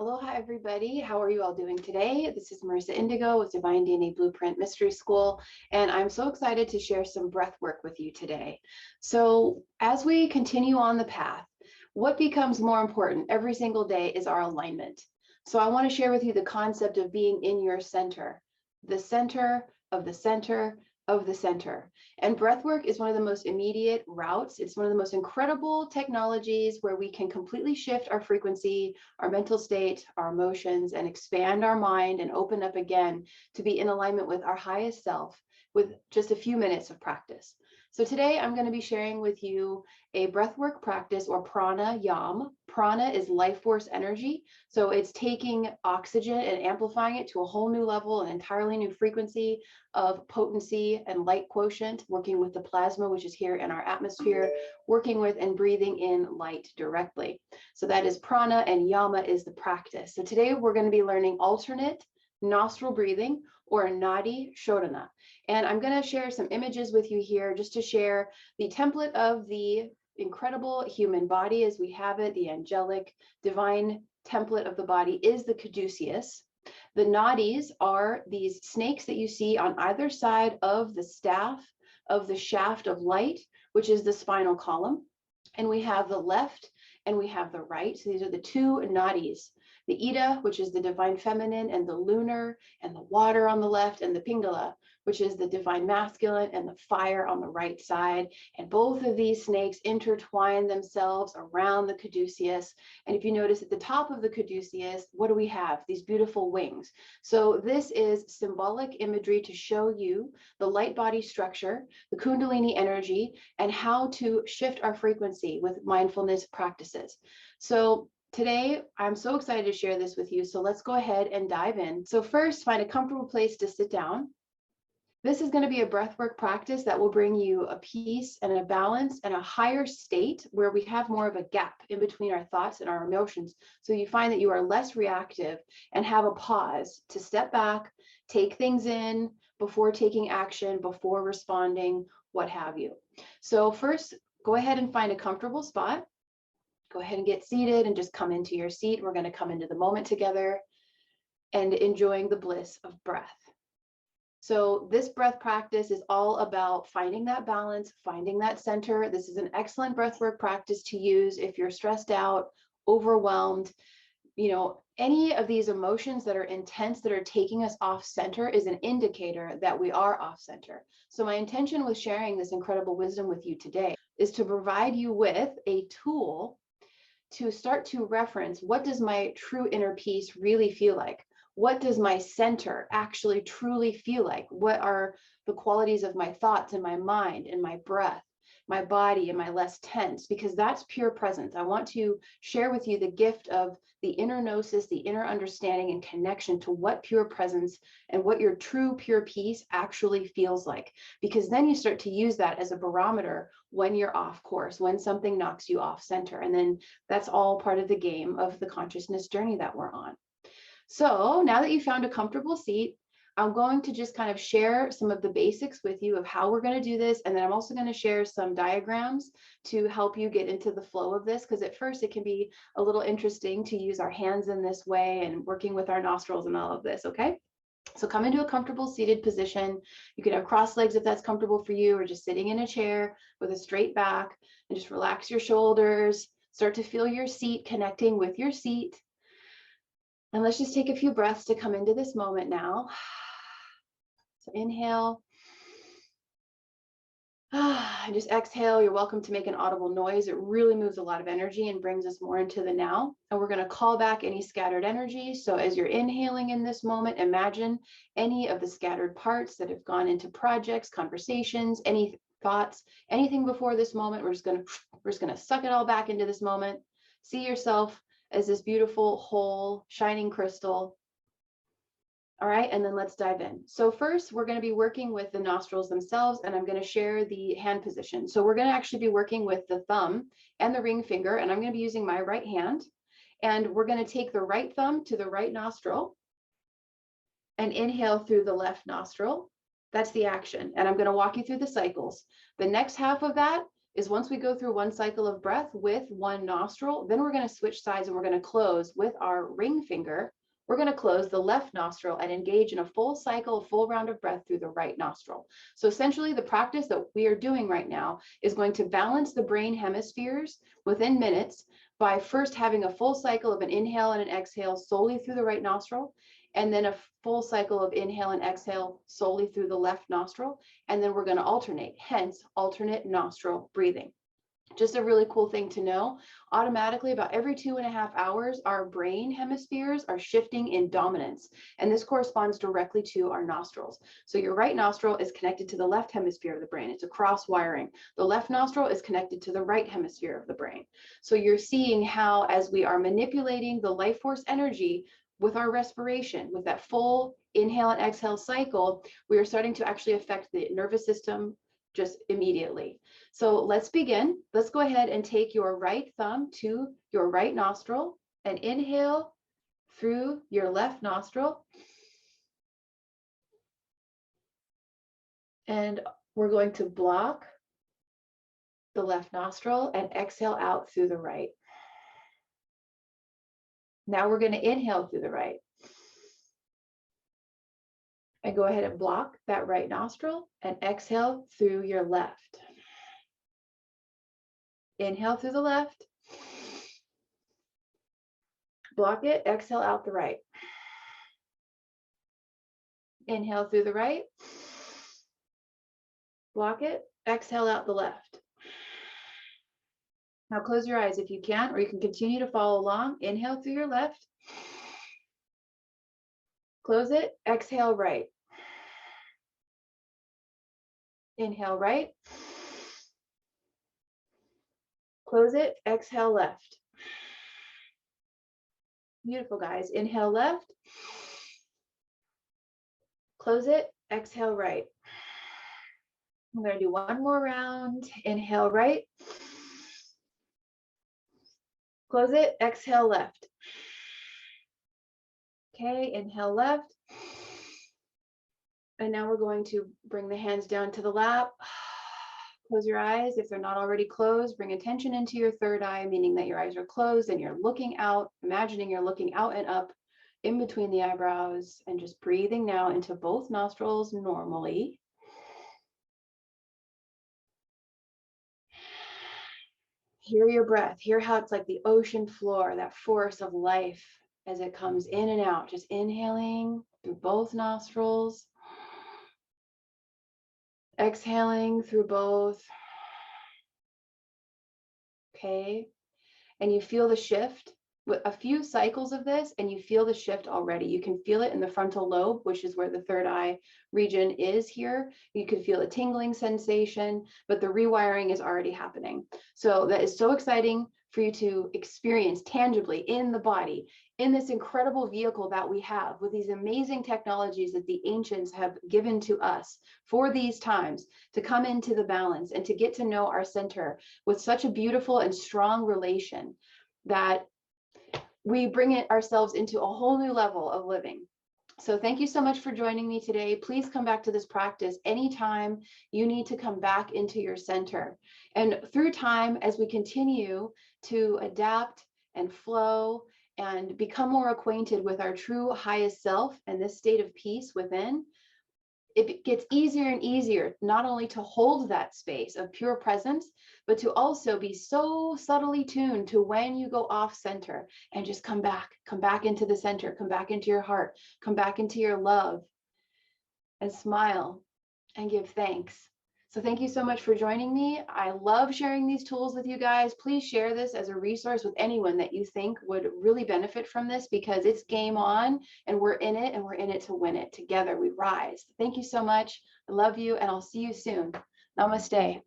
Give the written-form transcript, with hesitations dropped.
Aloha, everybody. How are you all doing today? This is Merissa Indigo with Divine DNA Blueprint Mystery School, and I'm so excited to share some breath work with you today. So as we continue on the path, what becomes more important every single day is our alignment. So I want to share with you the concept of being in your center, the center of the center of the center. And breathwork is one of the most immediate routes. It's one of the most incredible technologies where we can completely shift our frequency, our mental state, our emotions, and expand our mind and open up again to be in alignment with our highest self with just a few minutes of practice. So today I'm going to be sharing with you a breathwork practice, or pranayama. Prana is life force energy. So it's taking oxygen and amplifying it to a whole new level, an entirely new frequency of potency and light quotient, working with the plasma, which is here in our atmosphere, working with and breathing in light directly. So that is prana, and yama is the practice. So today we're going to be learning alternate nostril breathing, or nadi shodhana. And I'm going to share some images with you here just to share the template of the incredible human body as we have it. The angelic divine template of the body is the caduceus. The nadis are these snakes that you see on either side of the staff of the shaft of light, which is the spinal column. And we have the left and we have the right. So these are the two nadis. The Ida, which is the divine feminine, and the lunar, and the water on the left, and the Pingala, which is the divine masculine, and the fire on the right side. And both of these snakes intertwine themselves around the caduceus. And if you notice at the top of the caduceus, what do we have? These beautiful wings. So this is symbolic imagery to show you the light body structure, the Kundalini energy, and how to shift our frequency with mindfulness practices. So today, I'm so excited to share this with you. So let's go ahead and dive in. So first, find a comfortable place to sit down. This is going to be a breathwork practice that will bring you a peace and a balance and a higher state where we have more of a gap in between our thoughts and our emotions. So you find that you are less reactive and have a pause to step back, take things in before taking action, before responding, what have you. So first, go ahead and find a comfortable spot. Go ahead and get seated and just come into your seat. We're going to come into the moment together and enjoying the bliss of breath. So this breath practice is all about finding that balance, finding that center. This is an excellent breathwork practice to use if you're stressed out, overwhelmed. Any of these emotions that are intense, that are taking us off center, is an indicator that we are off center. So my intention with sharing this incredible wisdom with you today is to provide you with a tool to start to reference, what does my true inner peace really feel like? What does my center actually truly feel like? What are the qualities of my thoughts and my mind and my breath, my body? Am I less tense? Because that's pure presence. I want to share with you the gift of the inner gnosis, the inner understanding and connection to what pure presence and what your true pure peace actually feels like. Because then you start to use that as a barometer when you're off course, when something knocks you off center. And then that's all part of the game of the consciousness journey that we're on. So now that you found a comfortable seat, I'm going to just kind of share some of the basics with you of how we're going to do this. And then I'm also going to share some diagrams to help you get into the flow of this, because at first it can be a little interesting to use our hands in this way and working with our nostrils and all of this. Okay. So come into a comfortable seated position. You can have crossed legs if that's comfortable for you, or just sitting in a chair with a straight back, and just relax your shoulders. Start to feel your seat connecting with your seat. And let's just take a few breaths to come into this moment now. So inhale. And just exhale. You're welcome to make an audible noise. It really moves a lot of energy and brings us more into the now. And we're going to call back any scattered energy. So as you're inhaling in this moment, imagine any of the scattered parts that have gone into projects, conversations, any thoughts, anything before this moment. We're just going to suck it all back into this moment. See yourself as this beautiful, whole, shining crystal. All right, and then let's dive in. So first, we're going to be working with the nostrils themselves, and I'm going to share the hand position. So we're going to actually be working with the thumb and the ring finger, and I'm going to be using my right hand. And we're going to take the right thumb to the right nostril and inhale through the left nostril. That's the action. And I'm going to walk you through the cycles. The next half of that is once we go through one cycle of breath with one nostril, then we're going to switch sides and we're going to close with our ring finger. We're going to close the left nostril and engage in a full cycle, a full round of breath through the right nostril. So essentially the practice that we are doing right now is going to balance the brain hemispheres within minutes by first having a full cycle of an inhale and an exhale solely through the right nostril, and then a full cycle of inhale and exhale solely through the left nostril. And then we're going to alternate, hence alternate nostril breathing. Just a really cool thing to know. Automatically, about every 2.5 hours, our brain hemispheres are shifting in dominance. And this corresponds directly to our nostrils. So your right nostril is connected to the left hemisphere of the brain. It's a cross wiring. The left nostril is connected to the right hemisphere of the brain. So you're seeing how, as we are manipulating the life force energy with our respiration, with that full inhale and exhale cycle, we are starting to actually affect the nervous system just immediately. So let's begin. Let's go ahead and take your right thumb to your right nostril and inhale through your left nostril. And we're going to block the left nostril and exhale out through the right. Now we're going to inhale through the right. And go ahead and block that right nostril and exhale through your left. Inhale through the left. Block it, exhale out the right. Inhale through the right. Block it, exhale out the left. Now close your eyes if you can, or you can continue to follow along. Inhale through your left. Close it, exhale right. Inhale right. Close it, exhale left. Beautiful, guys. Inhale left. Close it, exhale right. I'm going to do one more round. Inhale right. Close it, exhale left. Okay, inhale left. And now we're going to bring the hands down to the lap. Close your eyes. If they're not already closed, bring attention into your third eye, meaning that your eyes are closed and you're looking out, imagining you're looking out and up in between the eyebrows, and just breathing now into both nostrils normally. Hear your breath. Hear how it's like the ocean floor, that force of life as it comes in and out. Just inhaling through both nostrils. Exhaling through both. Okay. And you feel the shift with a few cycles of this, and you feel the shift already. You can feel it in the frontal lobe, which is where the third eye region is here. You could feel a tingling sensation, but the rewiring is already happening. So that is so exciting for you to experience tangibly in the body, in this incredible vehicle that we have with these amazing technologies that the ancients have given to us for these times, to come into the balance and to get to know our center with such a beautiful and strong relation that we bring it ourselves into a whole new level of living. So thank you so much for joining me today. Please come back to this practice anytime you need to come back into your center. And through time, as we continue to adapt and flow and become more acquainted with our true highest self and this state of peace within, it gets easier and easier not only to hold that space of pure presence, but to also be so subtly tuned to when you go off center and just come back into the center, come back into your heart, come back into your love, and smile and give thanks. So thank you so much for joining me. I love sharing these tools with you guys. Please share this as a resource with anyone that you think would really benefit from this, because it's game on and we're in it, and we're in it to win it. Together we rise. Thank you so much. I love you, and I'll see you soon. Namaste.